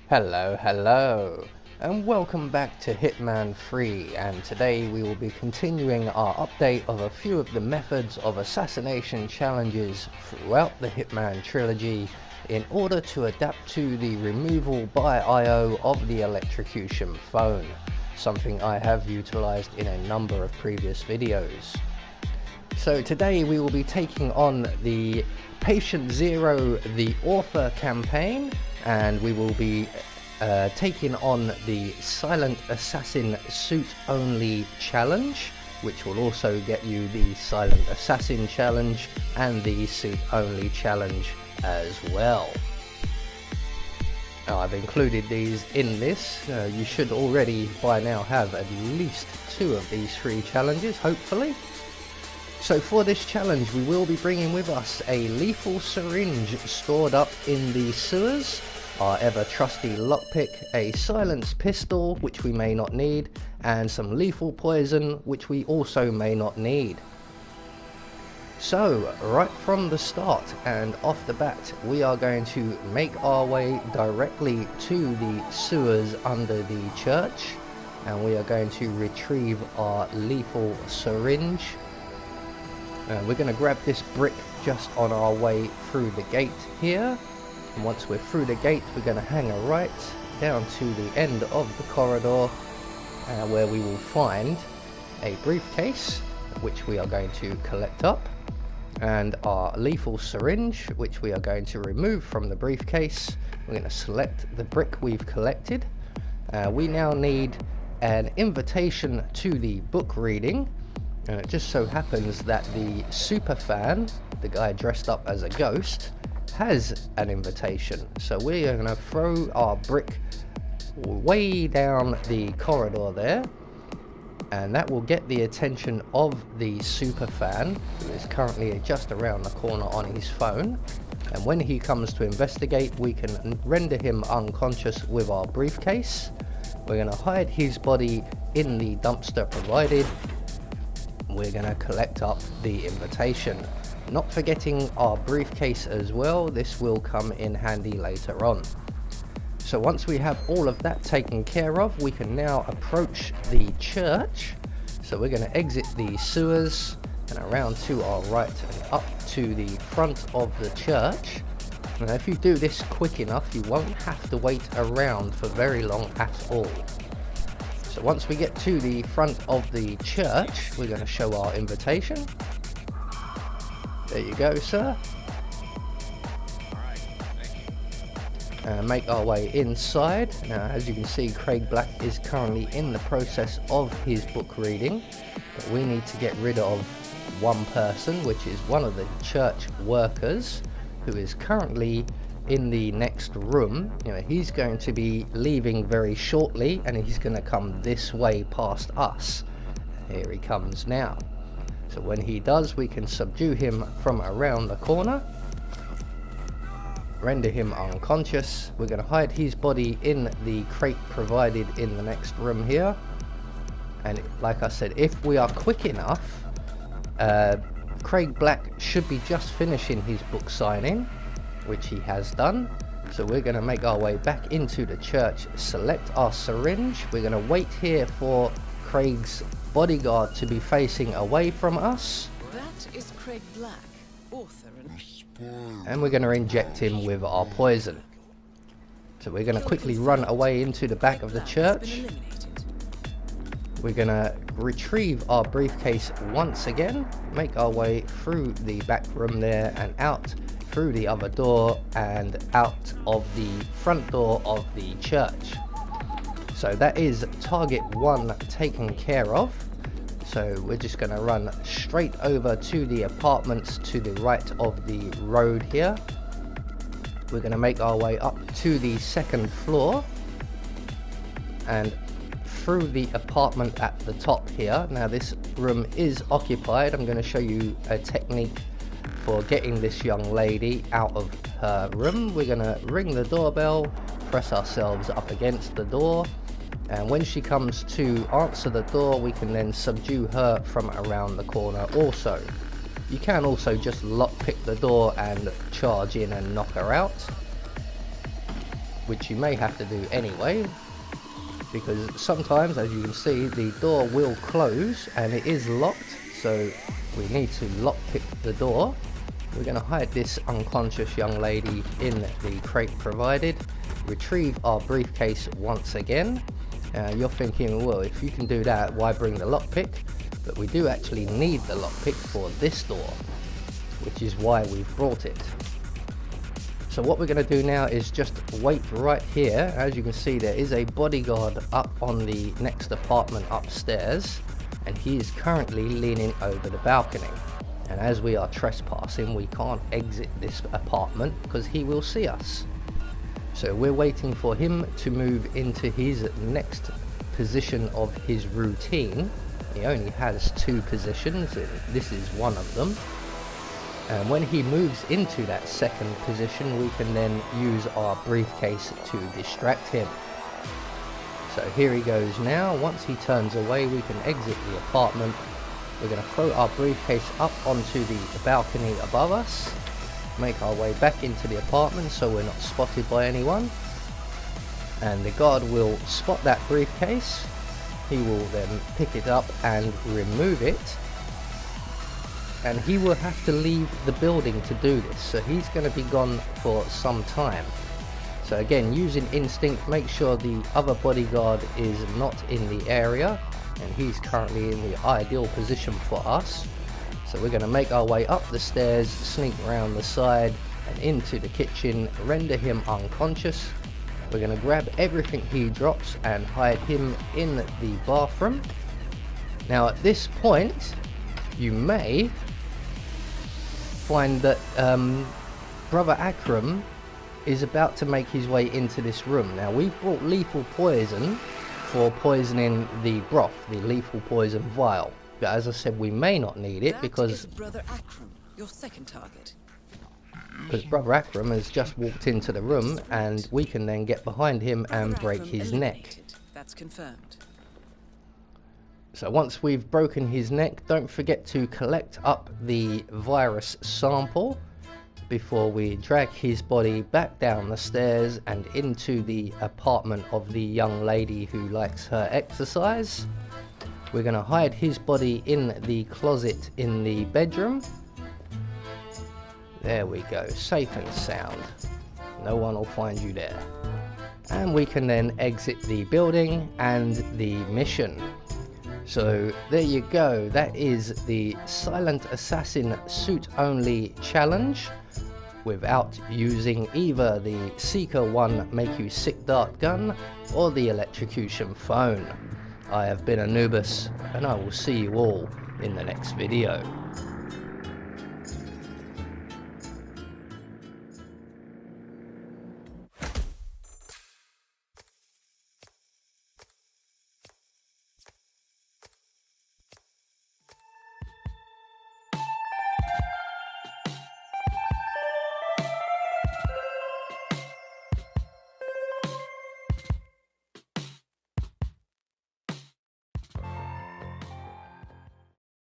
Hello, and welcome back to Hitman 3, and today we will be continuing our update of a few of the methods of assassination challenges throughout the Hitman trilogy in order to adapt to the removal by IO of the electrocution phone, something I have utilized in a number of previous videos. So today we will be taking on the Patient Zero the Author campaign, and we will be taking on the Silent Assassin Suit Only challenge, which will also get you the Silent Assassin challenge and the Suit Only challenge as well. Now, I've included these in this. You should already by now have at least 2 of these 3 challenges, hopefully. So for this challenge we will be bringing with us a lethal syringe stored up in the sewers, our ever trusty lockpick, a silenced pistol which we may not need, and some lethal poison which we also may not need. So right from the start and off the bat we are going to make our way directly to the sewers under the church, and we are going to retrieve our lethal syringe. We're going to grab this brick just on our way through the gate here, and once we're through the gate we're going to hang a right down to the end of the corridor where we will find a briefcase which we are going to collect up, and our lethal syringe which we are going to remove from the briefcase. We're going to select the brick we've collected. We now need an invitation to the book reading. And it just so happens that the super fan, the guy dressed up as a ghost, has an invitation. So we are going to throw our brick way down the corridor there, and that will get the attention of the super fan, who is currently just around the corner on his phone. And when he comes to investigate, we can render him unconscious with our briefcase. We're going to hide his body in the dumpster provided. We're going to collect up the invitation, not forgetting our briefcase as well. This will come in handy later on. So once we have all of that taken care of, we can now approach the church. So we're going to exit the sewers and around to our right and up to the front of the church. Now if you do this quick enough, you won't have to wait around for very long at all. So once we get to the front of the church, we're going to show our invitation. There you go, sir. And make our way inside. Now, as you can see, Craig Black is currently in the process of his book reading, but we need to get rid of one person, which is one of the church workers, who is currently in the next room. He's going to be leaving very shortly, and he's going to come this way past us. Here he comes now. So when he does, we can subdue him from around the corner, render him unconscious. We're going to hide his body in the crate provided in the next room here, and like I said, if we are quick enough, Craig Black should be just finishing his book signing, which he has done. So we're going to make our way back into the church, select our syringe. We're going to wait here for Craig's bodyguard to be facing away from us. That is Craig Black, author and we're going to inject him with our poison. So we're going to quickly run away into the back of the church. We're going to retrieve our briefcase once again, make our way through the back room there and out through the other door and out of the front door of the church. So that is target 1 taken care of. So we're just going to run straight over to the apartments to the right of the road here. We're going to make our way up to the 2nd floor and through the apartment at the top here. Now this room is occupied. I'm going to show you a technique for getting this young lady out of her room. We're going to ring the doorbell, press ourselves up against the door, and when she comes to answer the door, we can then subdue her from around the corner also. You can also just lockpick the door and charge in and knock her out. which you may have to do anyway, because sometimes, as you can see, the door will close and it is locked, so we need to lockpick the door. We're going to hide this unconscious young lady in the crate provided, retrieve our briefcase once again. You're thinking, well, if you can do that, why bring the lockpick? But we do actually need the lockpick for this door, which is why we've brought it. So what we're going to do now is just wait right here. As you can see, there is a bodyguard up on the next apartment upstairs, and he is currently leaning over the balcony. And as we are trespassing, we can't exit this apartment because he will see us. So we're waiting for him to move into his next position of his routine. He only has 2 positions, and this is one of them. And when he moves into that second position, we can then use our briefcase to distract him. So here he goes now. Once he turns away, we can exit the apartment. We're going to throw our briefcase up onto the balcony above us, make our way back into the apartment so we're not spotted by anyone. And the guard will spot that briefcase. He will then pick it up and remove it. And he will have to leave the building to do this, so he's going to be gone for some time. So again, using instinct, make sure the other bodyguard is not in the area, and he's currently in the ideal position for us. So we're going to make our way up the stairs, sneak around the side and into the kitchen, render him unconscious. We're going to grab everything he drops and hide him in the bathroom. Now at this point, you may find that Brother Akram is about to make his way into this room. Now we've brought lethal poison for poisoning the broth, the lethal poison vial. But as I said, we may not need it because Brother Akram, your second target. Because Brother Akram has just walked into the room, and we can then get behind him and break his neck. That's confirmed. So once we've broken his neck, don't forget to collect up the virus sample before we drag his body back down the stairs and into the apartment of the young lady who likes her exercise. We're going to hide his body in the closet in the bedroom. There we go, safe and sound. No one will find you there. And we can then exit the building and the mission. So there you go, that is the Silent Assassin suit only challenge without using either the Seeker 1 Make You Sick Dart gun or the electrocution phone. I have been Anubis, and I will see you all in the next video.